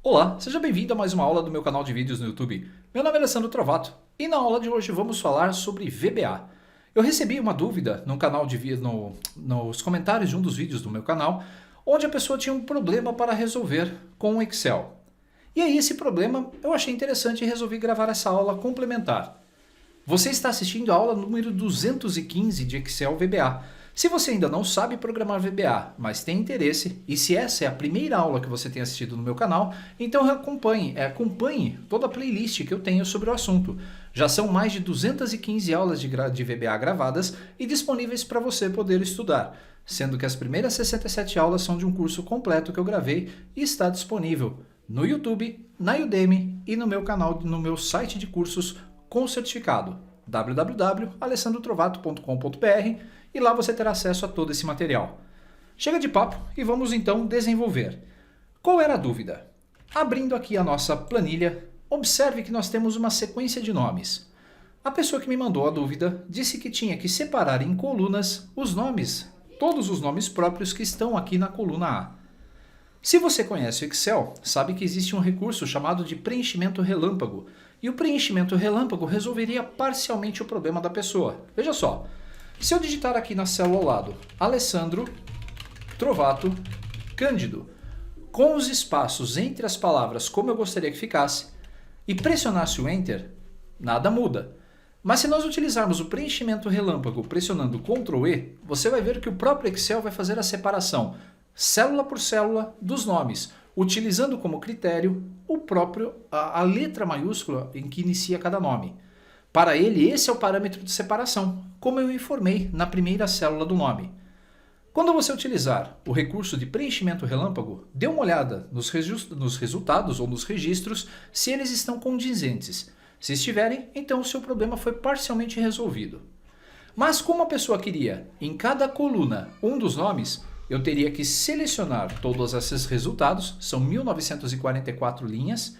Olá, seja bem-vindo a mais uma aula do meu canal de vídeos no YouTube. Meu nome é Alessandro Trovato e na aula de hoje vamos falar sobre VBA. Eu recebi uma dúvida no canal de nos comentários de um dos vídeos do meu canal, onde a pessoa tinha um problema para resolver com o Excel. E aí esse problema eu achei interessante e resolvi gravar essa aula complementar. Você está assistindo a aula número 215 de Excel VBA. Se você ainda não sabe programar VBA, mas tem interesse, e se essa é a primeira aula que você tem assistido no meu canal, então acompanhe toda a playlist que eu tenho sobre o assunto. Já são mais de 215 aulas de VBA gravadas e disponíveis para você poder estudar, sendo que as primeiras 67 aulas são de um curso completo que eu gravei e está disponível no YouTube, na Udemy e no meu canal, no meu site de cursos com certificado, www.alessandrotrovato.com.br, e lá você terá acesso a todo esse material. Chega de papo e vamos então desenvolver. Qual era a dúvida? Abrindo aqui a nossa planilha, observe que nós temos uma sequência de nomes. A pessoa que me mandou a dúvida disse que tinha que separar em colunas os nomes, todos os nomes próprios que estão aqui na coluna A. Se você conhece o Excel, sabe que existe um recurso chamado de preenchimento relâmpago, e o preenchimento relâmpago resolveria parcialmente o problema da pessoa. Veja só, se eu digitar aqui na célula ao lado, Alessandro Trovato Cândido, com os espaços entre as palavras como eu gostaria que ficasse, e pressionasse o Enter, nada muda. Mas se nós utilizarmos o preenchimento relâmpago pressionando Ctrl E, você vai ver que o próprio Excel vai fazer a separação, célula por célula, dos nomes, utilizando como critério a letra maiúscula em que inicia cada nome. Para ele, esse é o parâmetro de separação, como eu informei na primeira célula do nome. Quando você utilizar o recurso de preenchimento relâmpago, dê uma olhada nos resultados ou nos registros se eles estão condizentes. Se estiverem, então o seu problema foi parcialmente resolvido. Mas como a pessoa queria em cada coluna um dos nomes, eu teria que selecionar todos esses resultados, são 1944 linhas.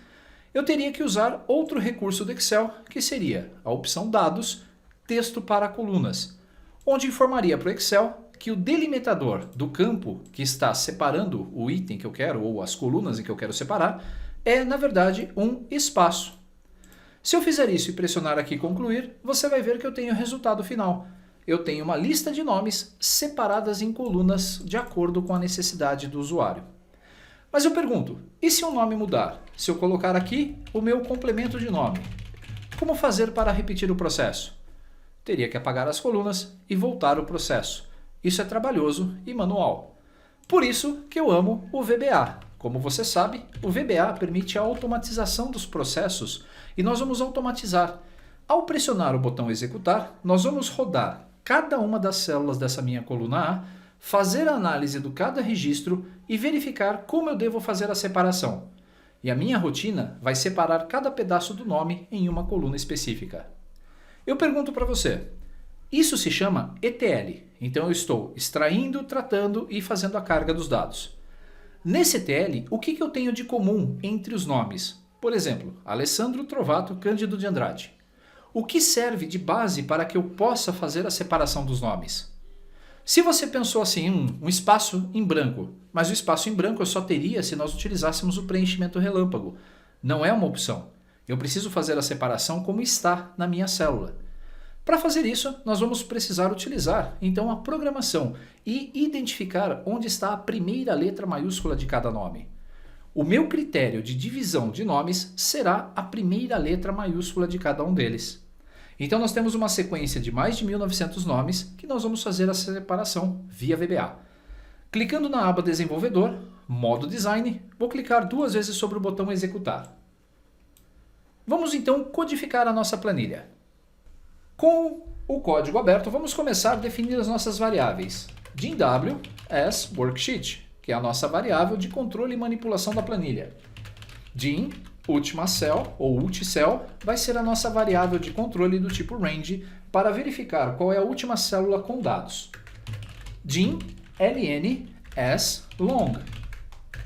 Eu teria que usar outro recurso do Excel, que seria a opção Dados, Texto para Colunas, onde informaria para o Excel que o delimitador do campo que está separando o item que eu quero, ou as colunas em que eu quero separar, é, na verdade, um espaço. Se eu fizer isso e pressionar aqui Concluir, você vai ver que eu tenho o resultado final. Eu tenho uma lista de nomes separadas em colunas de acordo com a necessidade do usuário. Mas eu pergunto, e se um nome mudar? Se eu colocar aqui o meu complemento de nome, como fazer para repetir o processo? Teria que apagar as colunas e voltar o processo. Isso é trabalhoso e manual. Por isso que eu amo o VBA. Como você sabe, o VBA permite a automatização dos processos e nós vamos automatizar. Ao pressionar o botão executar, nós vamos rodar cada uma das células dessa minha coluna A, fazer a análise de cada registro e verificar como eu devo fazer a separação. E a minha rotina vai separar cada pedaço do nome em uma coluna específica. Eu pergunto para você, isso se chama ETL, então eu estou extraindo, tratando e fazendo a carga dos dados. Nesse ETL, o que eu tenho de comum entre os nomes? Por exemplo, Alessandro Trovato Cândido de Andrade. O que serve de base para que eu possa fazer a separação dos nomes? Se você pensou assim, um espaço em branco, mas o espaço em branco eu só teria se nós utilizássemos o preenchimento relâmpago. Não é uma opção. Eu preciso fazer a separação como está na minha célula. Para fazer isso, nós vamos precisar utilizar, então, a programação e identificar onde está a primeira letra maiúscula de cada nome. O meu critério de divisão de nomes será a primeira letra maiúscula de cada um deles. Então nós temos uma sequência de mais de 1900 nomes que nós vamos fazer a separação via VBA. Clicando na aba Desenvolvedor, Modo Design, vou clicar 2 vezes sobre o botão Executar. Vamos então codificar a nossa planilha. Com o código aberto, vamos começar a definir as nossas variáveis. DINW as Worksheet, que é a nossa variável de controle e manipulação da planilha. DIN Última Cell, ou UltiCell, vai ser a nossa variável de controle do tipo Range para verificar qual é a última célula com dados. DIN LN as Long,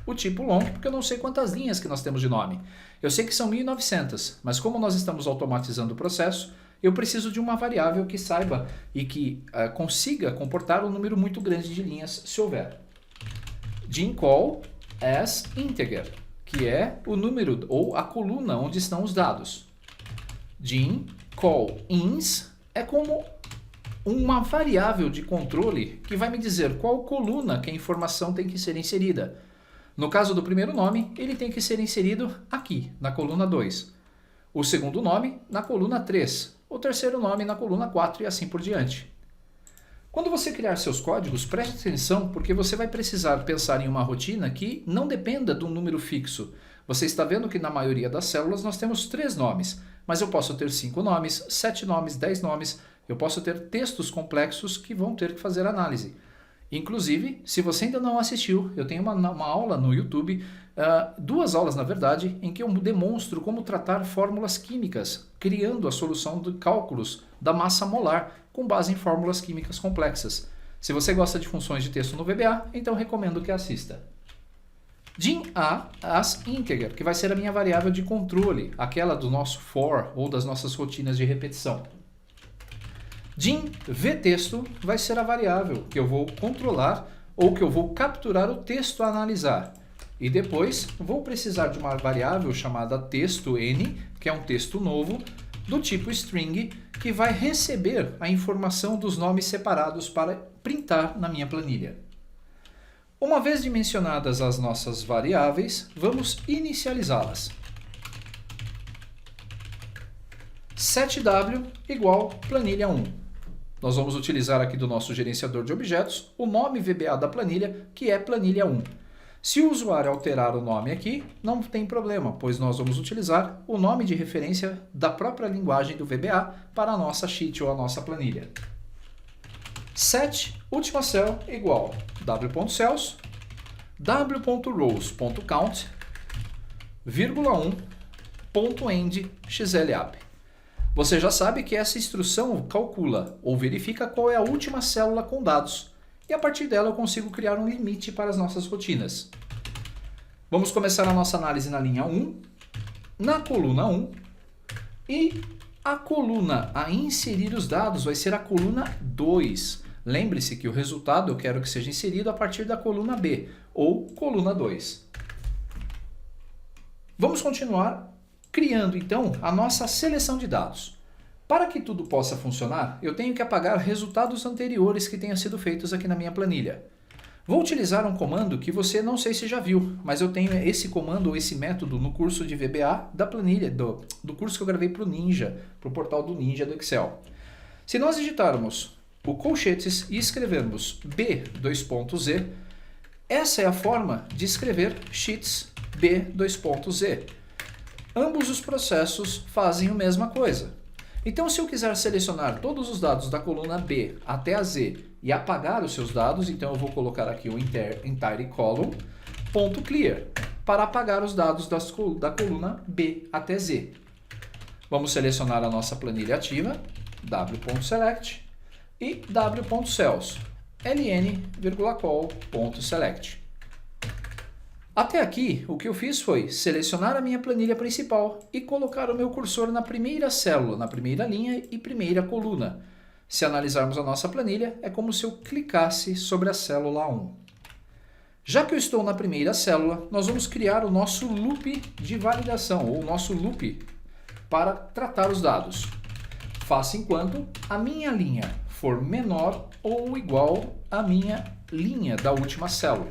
o tipo long porque eu não sei quantas linhas que nós temos de nome. Eu sei que são 1900, mas como nós estamos automatizando o processo, eu preciso de uma variável que saiba e que consiga comportar um número muito grande de linhas se houver. Din call as integer, que é o número ou a coluna onde estão os dados. Din call ins é como uma variável de controle que vai me dizer qual coluna que a informação tem que ser inserida. No caso do primeiro nome, ele tem que ser inserido aqui, na coluna 2. O segundo nome, na coluna 3. O terceiro nome, na coluna 4 e assim por diante. Quando você criar seus códigos, preste atenção porque você vai precisar pensar em uma rotina que não dependa de um número fixo. Você está vendo que na maioria das células nós temos 3 nomes, mas eu posso ter 5 nomes, 7 nomes, 10 nomes, eu posso ter textos complexos que vão ter que fazer análise. Inclusive, se você ainda não assistiu, eu tenho uma aula no YouTube, 2 aulas na verdade, em que eu demonstro como tratar fórmulas químicas, criando a solução de cálculos da massa molar com base em fórmulas químicas complexas. Se você gosta de funções de texto no VBA, então recomendo que assista. Din a as integer, que vai ser a minha variável de controle, aquela do nosso for ou das nossas rotinas de repetição. Din vtexto vai ser a variável que eu vou controlar ou que eu vou capturar o texto a analisar. E depois vou precisar de uma variável chamada texto n, que é um texto novo, do tipo string, que vai receber a informação dos nomes separados para printar na minha planilha. Uma vez dimensionadas as nossas variáveis, vamos inicializá-las. setW igual planilha 1. Nós vamos utilizar aqui do nosso gerenciador de objetos o nome VBA da planilha, que é planilha 1. Se o usuário alterar o nome aqui, não tem problema, pois nós vamos utilizar o nome de referência da própria linguagem do VBA para a nossa sheet ou a nossa planilha. Set última cell igual w.cells, w.rows.count, vírgula 1, ponto end xlab. Você já sabe que essa instrução calcula ou verifica qual é a última célula com dados. E a partir dela eu consigo criar um limite para as nossas rotinas. Vamos começar a nossa análise na linha 1, na coluna 1, e a coluna a inserir os dados vai ser a coluna 2. Lembre-se que o resultado eu quero que seja inserido a partir da coluna B, ou coluna 2. Vamos continuar criando então a nossa seleção de dados. Para que tudo possa funcionar, eu tenho que apagar resultados anteriores que tenham sido feitos aqui na minha planilha. Vou utilizar um comando que você não sei se já viu, mas eu tenho esse comando ou esse método no curso de VBA da planilha, do curso que eu gravei para o Ninja, para o portal do Ninja do Excel. Se nós digitarmos o colchetes e escrevermos B2.Z, essa é a forma de escrever sheets B2.Z. Ambos os processos fazem a mesma coisa. Então, se eu quiser selecionar todos os dados da coluna B até a Z e apagar os seus dados, então eu vou colocar aqui o entire column, ponto clear, para apagar os dados da coluna B até Z. Vamos selecionar a nossa planilha ativa, w.select, e w.cells, ln,call.select. Até aqui, o que eu fiz foi selecionar a minha planilha principal e colocar o meu cursor na primeira célula, na primeira linha e primeira coluna. Se analisarmos a nossa planilha, é como se eu clicasse sobre a célula 1. Já que eu estou na primeira célula, nós vamos criar o nosso loop de validação, ou o nosso loop para tratar os dados. Faça enquanto a minha linha for menor ou igual à minha linha da última célula.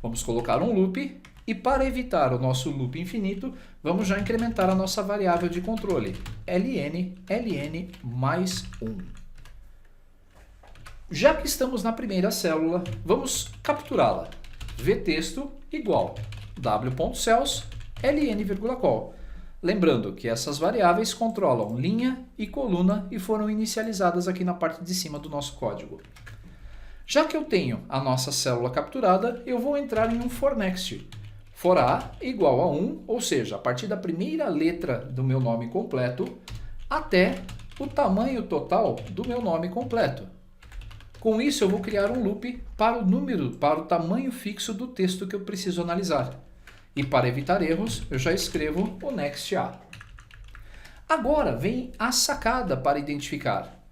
Vamos colocar um loop e para evitar o nosso loop infinito, vamos já incrementar a nossa variável de controle, ln mais 1. Já que estamos na primeira célula, vamos capturá-la. vtexto igual w.cells ln,call. Lembrando que essas variáveis controlam linha e coluna e foram inicializadas aqui na parte de cima do nosso código. Já que eu tenho a nossa célula capturada, eu vou entrar em um for next. For a igual a 1, ou seja, a partir da primeira letra do meu nome completo até o tamanho total do meu nome completo. Com isso eu vou criar um loop para o número, para o tamanho fixo do texto que eu preciso analisar. E para evitar erros, eu já escrevo o next a. Agora vem a sacada para identificar.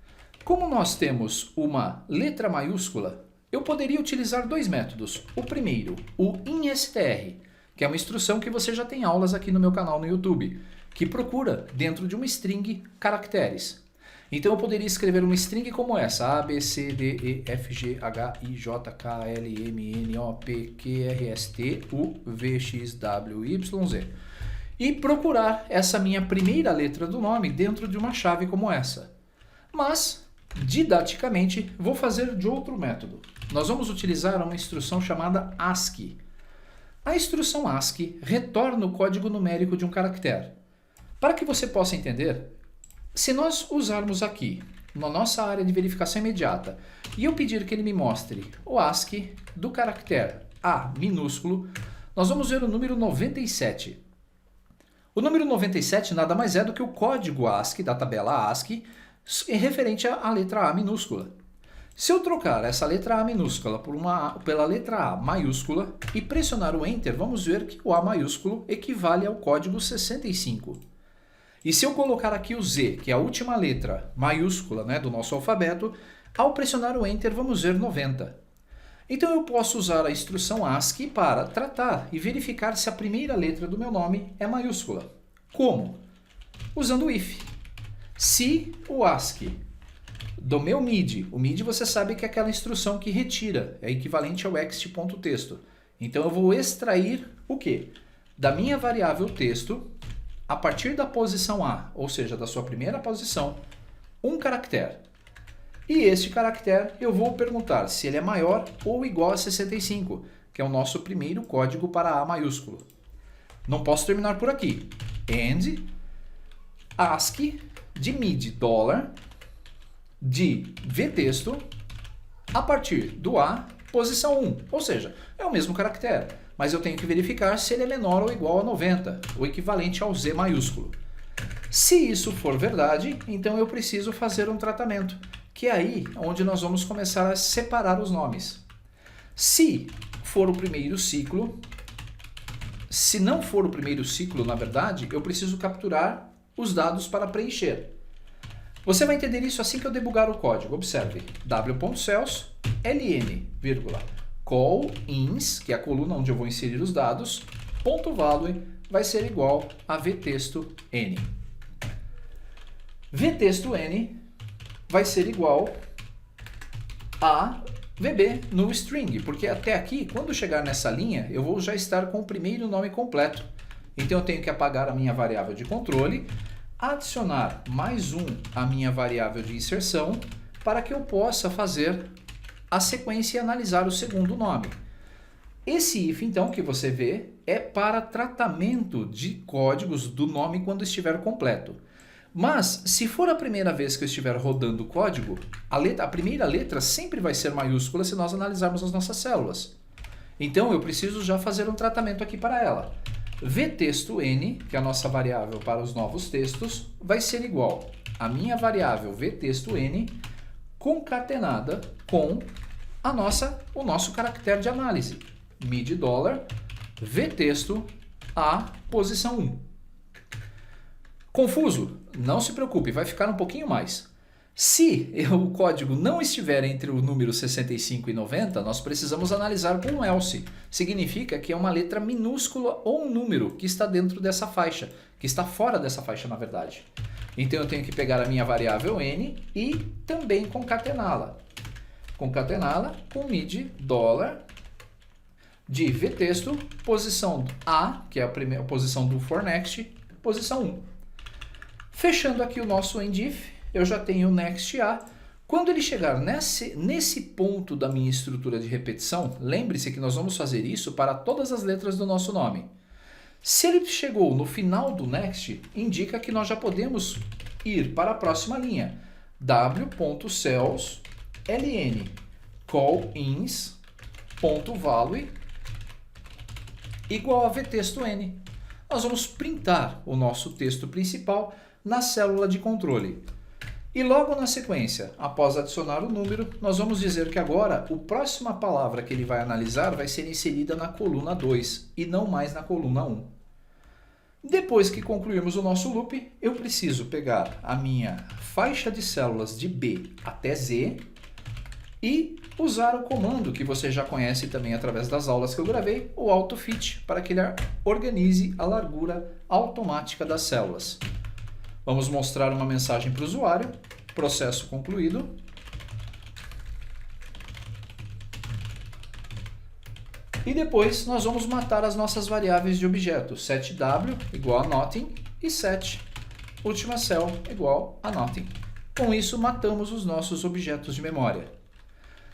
Como nós temos uma letra maiúscula eu poderia utilizar dois métodos. O primeiro, o instr, que é uma instrução que você já tem aulas aqui no meu canal no YouTube, que procura dentro de uma string caracteres. Então eu poderia escrever uma string como essa, A, B, C, D, E, F, G, H, I, J, K, L, M, N, O, P, Q, R, S, T, U, V, X, W, Y, Z. E procurar essa minha primeira letra do nome dentro de uma chave como essa. Mas, didaticamente, vou fazer de outro método. Nós vamos utilizar uma instrução chamada ASCII. A instrução ASCII retorna o código numérico de um caractere. Para que você possa entender, se nós usarmos aqui, na nossa área de verificação imediata, e eu pedir que ele me mostre o ASCII do caractere A minúsculo, nós vamos ver o número 97. O número 97 nada mais é do que o código ASCII da tabela ASCII referente à letra A minúscula. Se eu trocar essa letra A minúscula pela letra A maiúscula e pressionar o Enter, vamos ver que o A maiúsculo equivale ao código 65. E se eu colocar aqui o Z, que é a última letra maiúscula, né, do nosso alfabeto, ao pressionar o Enter vamos ver 90. Então eu posso usar a instrução ASCII para tratar e verificar se a primeira letra do meu nome é maiúscula. Como? Usando o if. Se o ASCII do meu MIDI, o MIDI você sabe que é aquela instrução que retira, é equivalente ao ext.texto. Então eu vou extrair o quê? Da minha variável texto, a partir da posição A, ou seja, da sua primeira posição, um caractere. E este caractere eu vou perguntar se ele é maior ou igual a 65, que é o nosso primeiro código para A maiúsculo. Não posso terminar por aqui. And ASCII de MIDI dólar de vtexto a partir do A, posição 1, ou seja, é o mesmo caractere, mas eu tenho que verificar se ele é menor ou igual a 90, o equivalente ao Z maiúsculo. Se isso for verdade, então eu preciso fazer um tratamento, que é aí onde nós vamos começar a separar os nomes. Se for o primeiro ciclo, se não for o primeiro ciclo, na verdade, eu preciso capturar os dados para preencher. Você vai entender isso assim que eu debugar o código. Observe, w.cells, ln, call-ins, que é a coluna onde eu vou inserir os dados, .value vai ser igual a vtexto n. Vtexto n vai ser igual a vb no string, porque até aqui, quando chegar nessa linha, eu vou já estar com o primeiro nome completo. Então eu tenho que apagar a minha variável de controle, adicionar mais um à minha variável de inserção, para que eu possa fazer a sequência e analisar o segundo nome. Esse if, então, que você vê, é para tratamento de códigos do nome quando estiver completo. Mas, se for a primeira vez que eu estiver rodando o código, a primeira letra sempre vai ser maiúscula se nós analisarmos as nossas células. Então, eu preciso já fazer um tratamento aqui para ela. vtexto n, que é a nossa variável para os novos textos, vai ser igual a minha variável vtexto n concatenada com o nosso caractere de análise, mid dólar vtexto a posição 1. Confuso? Não se preocupe, vai ficar um pouquinho mais. Se o código não estiver entre o número 65 e 90, nós precisamos analisar com um else. Significa que é uma letra minúscula ou um número que está dentro dessa faixa, que está fora dessa faixa, na verdade. Então eu tenho que pegar a minha variável n e também concatená-la. Concatená-la com mid dólar de vtexto, posição A, que é a primeira posição do for next, posição 1. Fechando aqui o nosso endif, eu já tenho o next A. Quando ele chegar nesse ponto da minha estrutura de repetição, lembre-se que nós vamos fazer isso para todas as letras do nosso nome. Se ele chegou no final do next, indica que nós já podemos ir para a próxima linha. w.cells ln call-ins.value igual a vtexto n. Nós vamos printar o nosso texto principal na célula de controle. E logo na sequência, após adicionar o número, nós vamos dizer que agora a próxima palavra que ele vai analisar vai ser inserida na coluna 2 e não mais na coluna 1. Depois que concluirmos o nosso loop, eu preciso pegar a minha faixa de células de B até Z e usar o comando que você já conhece também através das aulas que eu gravei, o AutoFit, para que ele organize a largura automática das células. Vamos mostrar uma mensagem para o usuário, processo concluído. E depois nós vamos matar as nossas variáveis de objeto, setW igual a nothing e set última cell igual a nothing. Com isso matamos os nossos objetos de memória.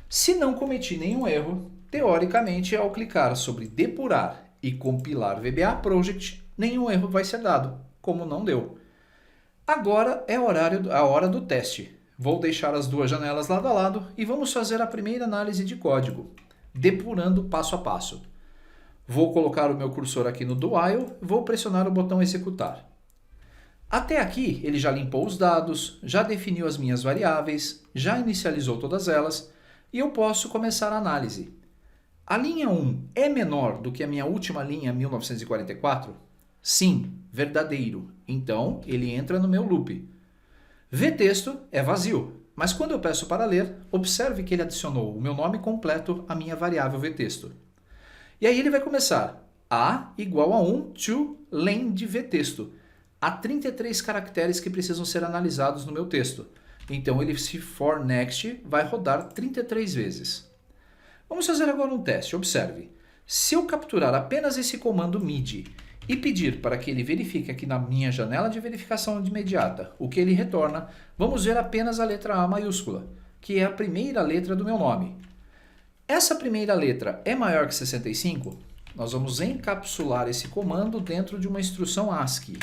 Se não cometi nenhum erro, teoricamente ao clicar sobre depurar e compilar VBA Project, nenhum erro vai ser dado, como não deu. Agora é a hora do teste. Vou deixar as duas janelas lado a lado e vamos fazer a primeira análise de código, depurando passo a passo. Vou colocar o meu cursor aqui no do while, vou pressionar o botão executar. Até aqui ele já limpou os dados, já definiu as minhas variáveis, já inicializou todas elas e eu posso começar a análise. A linha 1 é menor do que a minha última linha 1944? Sim, verdadeiro. Então ele entra no meu loop. VTexto é vazio, mas quando eu peço para ler, observe que ele adicionou o meu nome completo à minha variável VTexto. E aí ele vai começar A igual a 1 to len de VTexto. Há 33 caracteres que precisam ser analisados no meu texto. Então ele, se for next, vai rodar 33 vezes. Vamos fazer agora um teste. Observe. Se eu capturar apenas esse comando mid e pedir para que ele verifique aqui na minha janela de verificação imediata o que ele retorna, vamos ver apenas a letra A maiúscula, que é a primeira letra do meu nome. Essa primeira letra é maior que 65? Nós vamos encapsular esse comando dentro de uma instrução ASCII.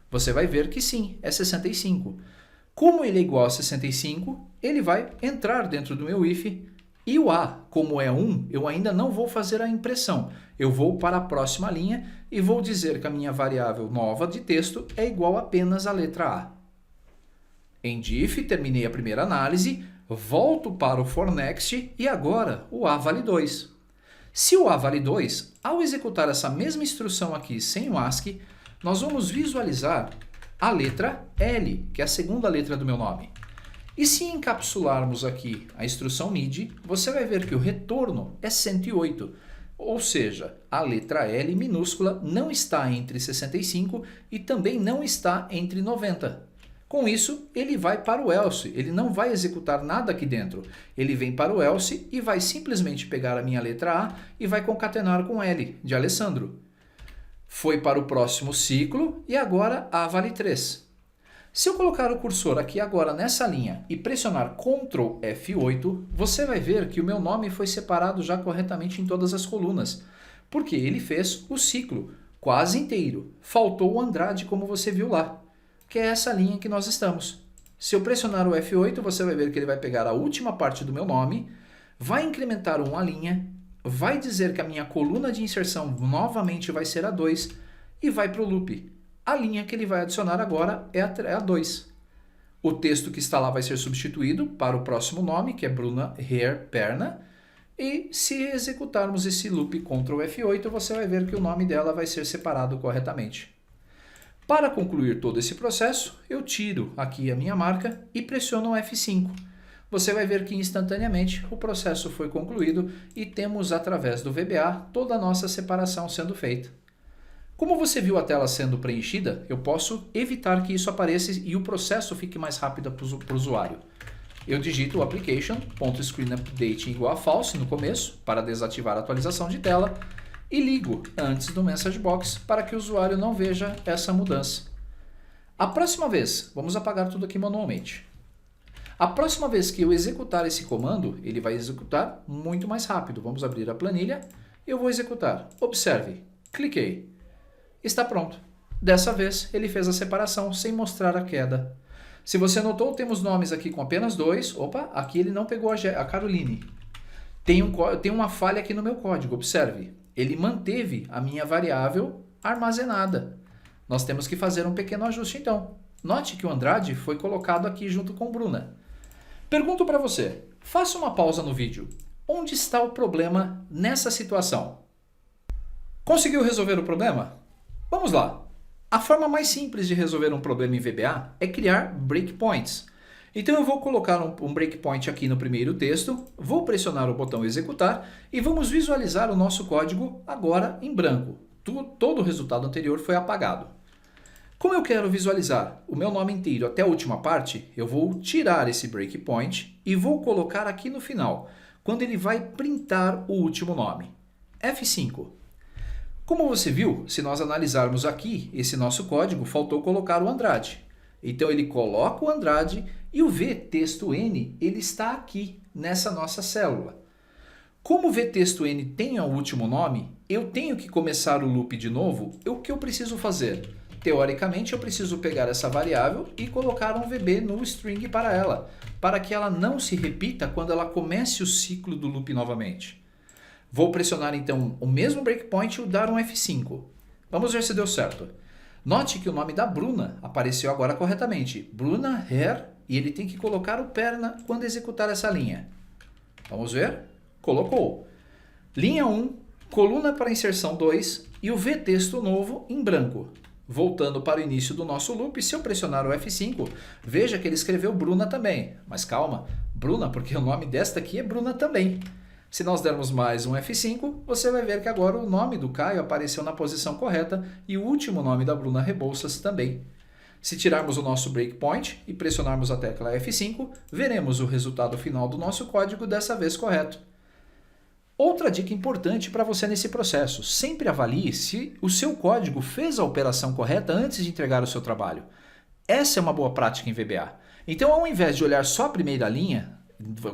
Você vai ver que sim, é 65. Como ele é igual a 65, ele vai entrar dentro do meu if. E o A, como é 1, eu ainda não vou fazer a impressão. Eu vou para a próxima linha e vou dizer que a minha variável nova de texto é igual apenas à letra A. Em diff, terminei a primeira análise, volto para o for next e agora o A vale 2. Se o A vale 2, ao executar essa mesma instrução aqui sem o ASCII, nós vamos visualizar a letra L, que é a segunda letra do meu nome. E se encapsularmos aqui a instrução mid, você vai ver que o retorno é 108, ou seja, a letra L minúscula não está entre 65 e também não está entre 90. Com isso, ele vai para o else, ele não vai executar nada aqui dentro. Ele vem para o else e vai simplesmente pegar a minha letra A e vai concatenar com L, de Alessandro. Foi para o próximo ciclo e agora A vale 3. Se eu colocar o cursor aqui agora nessa linha e pressionar Ctrl F8, você vai ver que o meu nome foi separado já corretamente em todas as colunas, porque ele fez o ciclo quase inteiro. Faltou o Andrade, como você viu lá, que é essa linha que nós estamos. Se eu pressionar o F8, você vai ver que ele vai pegar a última parte do meu nome, vai incrementar uma linha, vai dizer que a minha coluna de inserção novamente vai ser a 2 e vai para o loop. A linha que ele vai adicionar agora é a 2. O texto que está lá vai ser substituído para o próximo nome, que é Bruna Hair Perna. E se executarmos esse loop Ctrl F8, você vai ver que o nome dela vai ser separado corretamente. Para concluir todo esse processo, eu tiro aqui a minha marca e pressiono o F5. Você vai ver que instantaneamente o processo foi concluído e temos, através do VBA, toda a nossa separação sendo feita. Como você viu a tela sendo preenchida, eu posso evitar que isso apareça e o processo fique mais rápido para o usuário. Eu digito o application.screenUpdate igual a false no começo, para desativar a atualização de tela, e ligo antes do message box para que o usuário não veja essa mudança. A próxima vez, vamos apagar tudo aqui manualmente. A próxima vez que eu executar esse comando, ele vai executar muito mais rápido. Vamos abrir a planilha e eu vou executar. Observe, cliquei. Está pronto. Dessa vez, ele fez a separação sem mostrar a queda. Se você notou, temos nomes aqui com apenas 2. Opa, aqui ele não pegou a Caroline. Tem uma falha aqui no meu código, observe. Ele manteve a minha variável armazenada. Nós temos que fazer um pequeno ajuste então. Note que o Andrade foi colocado aqui junto com Bruna. Pergunto para você, faça uma pausa no vídeo. Onde está o problema nessa situação? Conseguiu resolver o problema? Vamos lá. A forma mais simples de resolver um problema em VBA é criar breakpoints. Então eu vou colocar um breakpoint aqui no primeiro texto, vou pressionar o botão executar e vamos visualizar o nosso código agora em branco. Todo o resultado anterior foi apagado. Como eu quero visualizar o meu nome inteiro até a última parte, eu vou tirar esse breakpoint e vou colocar aqui no final, quando ele vai printar o último nome. F5. Como você viu, se nós analisarmos aqui esse nosso código, faltou colocar o Andrade. Então ele coloca o Andrade e o vTextoN ele está aqui nessa nossa célula. Como o vTextoN tem o último nome, eu tenho que começar o loop de novo. O que eu preciso fazer? Teoricamente, eu preciso pegar essa variável e colocar um VB no string para ela, para que ela não se repita quando ela comece o ciclo do loop novamente. Vou pressionar então o mesmo breakpoint e dar um F5. Vamos ver se deu certo. Note que o nome da Bruna apareceu agora corretamente. Bruna Hair, e ele tem que colocar o perna quando executar essa linha. Vamos ver? Colocou. Linha 1, coluna para inserção 2 e o vTexto novo em branco. Voltando para o início do nosso loop, se eu pressionar o F5, veja que ele escreveu Bruna também. Mas calma, Bruna, porque o nome desta aqui é Bruna também. Se nós dermos mais um F5, você vai ver que agora o nome do Caio apareceu na posição correta e o último nome da Bruna Rebouças também. Se tirarmos o nosso breakpoint e pressionarmos a tecla F5, veremos o resultado final do nosso código dessa vez correto. Outra dica importante para você nesse processo, sempre avalie se o seu código fez a operação correta antes de entregar o seu trabalho. Essa é uma boa prática em VBA. Então, ao invés de olhar só a primeira linha,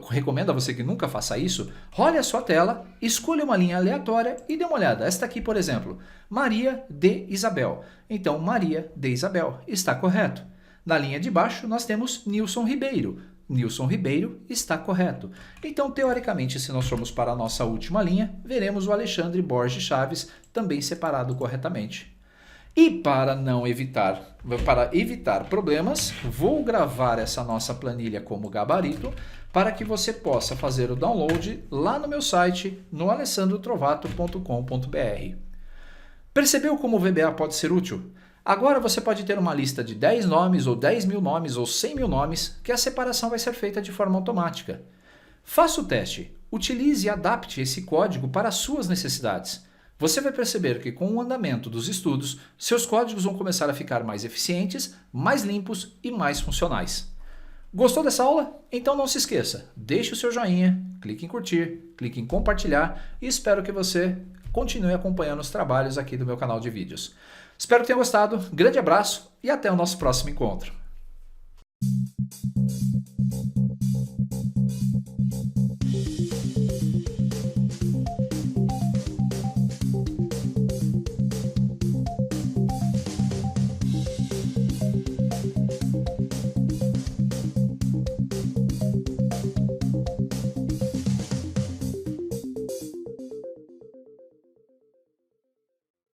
recomendo a você que nunca faça isso, role a sua tela, escolha uma linha aleatória e dê uma olhada. Esta aqui, por exemplo, Maria de Isabel. Então, Maria de Isabel está correto. Na linha de baixo, nós temos Nilson Ribeiro. Nilson Ribeiro está correto. Então, teoricamente, se nós formos para a nossa última linha, veremos o Alexandre Borges Chaves também separado corretamente. E para evitar problemas, vou gravar essa nossa planilha como gabarito para que você possa fazer o download lá no meu site, no alessandrotrovato.com.br. Percebeu como o VBA pode ser útil? Agora você pode ter uma lista de 10 nomes, ou 10 mil nomes, ou 100 mil nomes, que a separação vai ser feita de forma automática. Faça o teste, utilize e adapte esse código para as suas necessidades. Você vai perceber que com o andamento dos estudos, seus códigos vão começar a ficar mais eficientes, mais limpos e mais funcionais. Gostou dessa aula? Então não se esqueça, deixe o seu joinha, clique em curtir, clique em compartilhar e espero que você continue acompanhando os trabalhos aqui do meu canal de vídeos. Espero que tenha gostado, grande abraço e até o nosso próximo encontro.